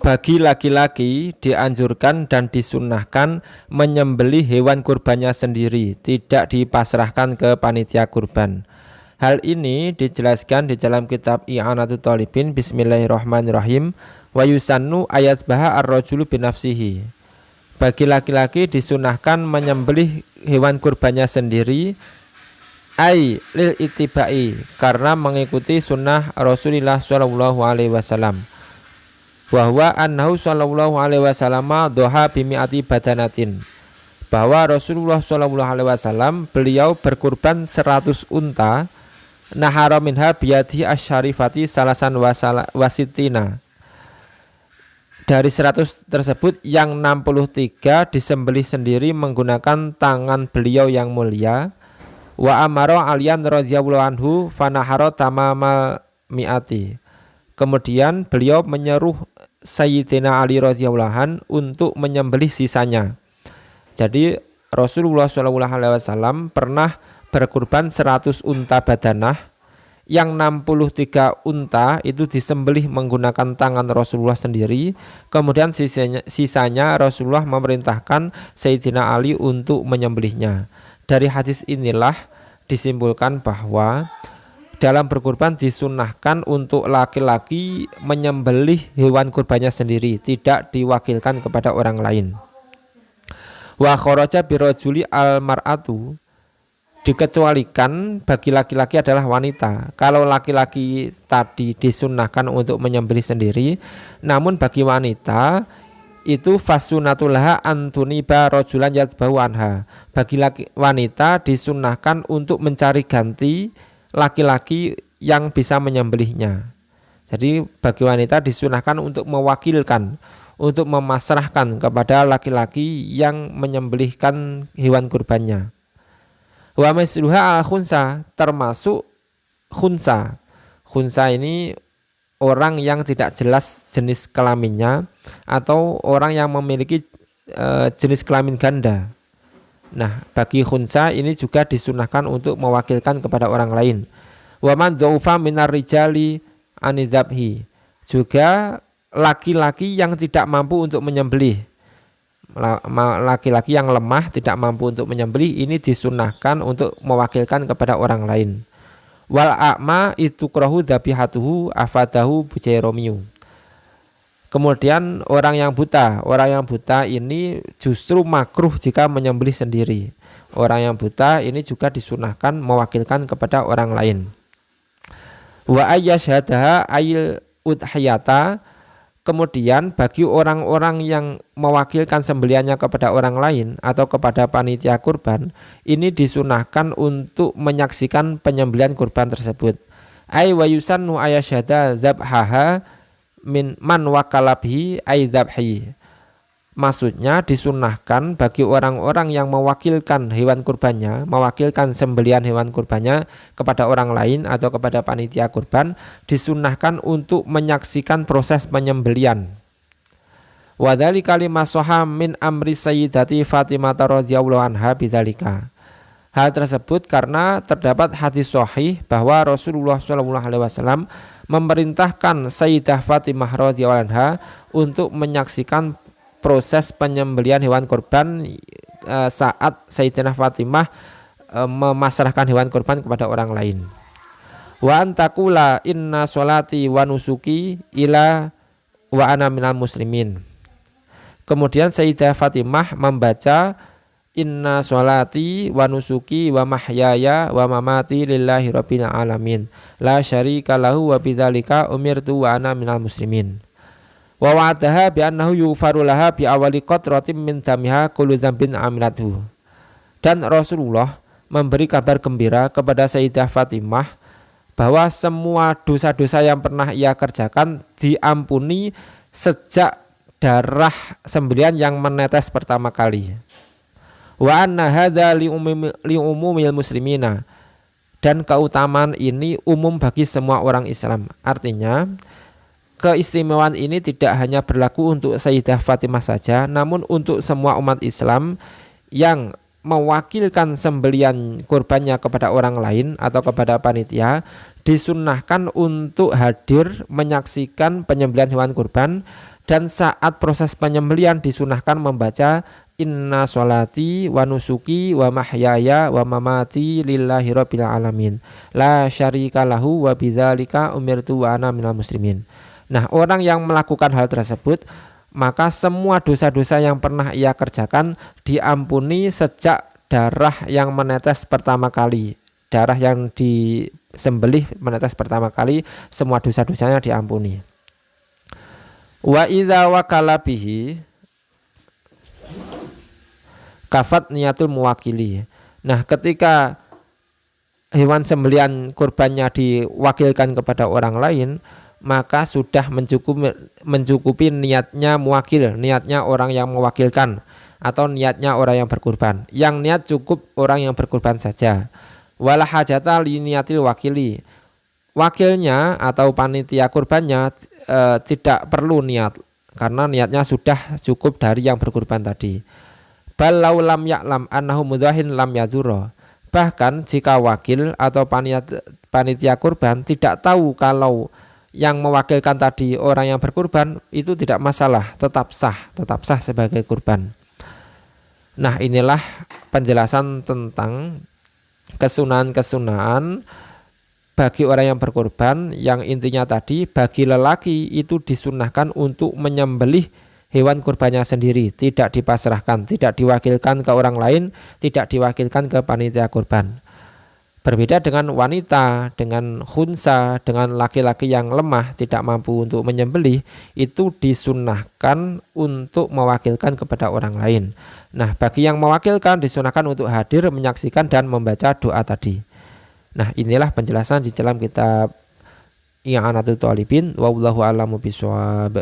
Bagi laki-laki dianjurkan dan disunnahkan menyembelih hewan kurbannya sendiri, tidak dipasrahkan ke panitia kurban. Hal ini dijelaskan di dalam kitab I'anatul Talibin. Bismillahirrahmanirrahim. Wa yusannu ayat baha ar-rajulu binafsihi. Bagi laki-laki disunahkan menyembelih hewan kurbannya sendiri, ai lil ittibai, karena mengikuti sunnah Rasulullah sallallahu alaihi wasallam. Bahwa annahu sallallahu alaihi wasallam doha bimi'ati badanatin, bahwa Rasulullah sallallahu alaihi wasallam beliau berkurban 100 unta, nahara minha biyadihi asyarifati salasan wasitina. Dari 100 tersebut yang 63 disembelih sendiri menggunakan tangan beliau yang mulia. Wa amara aliyan radhiyallahu anhu fanahara tamamal mi'ati. Kemudian beliau menyeruh Sayyidina Ali radhiyallahu anhu untuk menyembelih sisanya. Jadi Rasulullah SAW pernah berkurban 100 unta badanah, yang 63 unta itu disembelih menggunakan tangan Rasulullah sendiri. Kemudian sisanya Rasulullah memerintahkan Sayyidina Ali untuk menyembelihnya. Dari hadis inilah disimpulkan bahwa dalam berkurban disunahkan untuk laki-laki menyembelih hewan kurbannya sendiri, tidak diwakilkan kepada orang lain. Wa kharaja birajuli al-mar'atu, dikecualikan bagi laki-laki adalah wanita. Kalau laki-laki tadi disunahkan untuk menyembelih sendiri, namun bagi wanita itu fasunatulaha antuniba rajulan yatba'u anha. Bagi wanita disunahkan untuk mencari ganti laki-laki yang bisa menyembelihnya. Jadi bagi wanita disunahkan untuk mewakilkan, untuk memasrahkan kepada laki-laki yang menyembelihkan hewan kurbannya. Wa misluha al-khunsa, termasuk khunsa. Khunsa ini orang yang tidak jelas jenis kelaminnya atau orang yang memiliki jenis kelamin ganda. Nah, bagi khunsa ini juga disunahkan untuk mewakilkan kepada orang lain. Wa man dzaufa minar rijali anidzabhi, juga laki-laki yang tidak mampu untuk menyembelih. Laki-laki yang lemah tidak mampu untuk menyembelih ini disunahkan untuk mewakilkan kepada orang lain. Wal a'ma itukrahu dzabihatuhu afadahu bujairomiyu. Kemudian orang yang buta ini justru makruh jika menyembelih sendiri. Orang yang buta ini juga disunahkan mewakilkan kepada orang lain. Wa ayyasyhadaha ayil udhiyata. Kemudian bagi orang-orang yang mewakilkan sembelihannya kepada orang lain atau kepada panitia kurban, ini disunahkan untuk menyaksikan penyembelihan kurban tersebut. Ay wa yusannu ayyasyhada dzabhaha min man wakalabhi ay dzabhi. Maksudnya disunahkan bagi orang-orang yang mewakilkan hewan kurbannya, mewakilkan sembelihan hewan kurbannya kepada orang lain atau kepada panitia kurban, disunahkan untuk menyaksikan proses penyembelihan. Wa dzalika lima sahha min amri sayyidati Fatimah radhiyallahu anha bidzalika. Hal tersebut karena terdapat hadis sahih bahwa Rasulullah SAW memerintahkan Sayyidah Fatimah radhiyallahu anha untuk menyaksikan proses penyembelihan hewan kurban saat Sayyidah Fatimah memasrahkan hewan kurban kepada orang lain. Wa antakula inna sholati wa nusuki ila wa ana minal muslimin. Kemudian Sayyidah Fatimah membaca inna sholati wa nusuki wa mahyaya wa mamati lillahi rabbil alamin la syarika lahu wa bidzalika umirtu wa ana minal muslimin. Wa wa'adaha bi annahu yughfaru laha bi awali qatratin min damiha kullu dzambin amilathu. Dan Rasulullah memberi kabar gembira kepada Sayyidah Fatimah bahwa semua dosa-dosa yang pernah ia kerjakan diampuni sejak darah sembelihan yang menetes pertama kali. Wa anna hadza li umumil muslimina, dan keutamaan ini umum bagi semua orang Islam. Artinya keistimewaan ini tidak hanya berlaku untuk Sayyidah Fatimah saja, namun untuk semua umat Islam yang mewakilkan sembelihan kurbannya kepada orang lain atau kepada panitia, disunnahkan untuk hadir menyaksikan penyembelihan hewan kurban Dan saat proses penyembelihan disunahkan membaca inna sholati wa nusuki wa mahyaya wa mamati lillahi rabbil alamin la syarika lahu wa bidzalika umirtu wa ana minal muslimin. Nah, orang yang melakukan hal tersebut maka semua dosa-dosa yang pernah ia kerjakan diampuni sejak darah yang menetes pertama kali. Darah yang disembelih menetes pertama kali, semua dosa-dosanya diampuni. Wa idza wakala bihi kafat niatul muwakili. Nah, ketika hewan sembelihan kurbannya diwakilkan kepada orang lain, maka sudah mencukupi niatnya muwakil, niatnya orang yang mewakilkan atau niatnya orang yang berkurban. Yang niat cukup orang yang berkurban saja. Wala hajata li niatil wakili. Wakilnya atau panitia kurbannya tidak perlu niat karena niatnya sudah cukup dari yang berkurban tadi. Bal lau lam ya'lam annahu mudzahin lam yadzura. Bahkan jika wakil atau panitia kurban tidak tahu kalau yang mewakilkan tadi orang yang berkurban, itu tidak masalah, tetap sah sebagai kurban. Nah, inilah penjelasan tentang kesunahan-kesunahan bagi orang yang berkurban, yang intinya tadi bagi lelaki itu disunahkan untuk menyembelih hewan kurbannya sendiri, tidak dipasrahkan, tidak diwakilkan ke orang lain, tidak diwakilkan ke panitia kurban. Berbeda dengan wanita, dengan khunsa, dengan laki-laki yang lemah tidak mampu untuk menyembelih, itu disunahkan untuk mewakilkan kepada orang lain. Nah, bagi yang mewakilkan disunahkan untuk hadir, menyaksikan dan membaca doa tadi. Nah, inilah penjelasan di dalam kitab I'anatul Talibin. Wallahu a'lamu bishawab.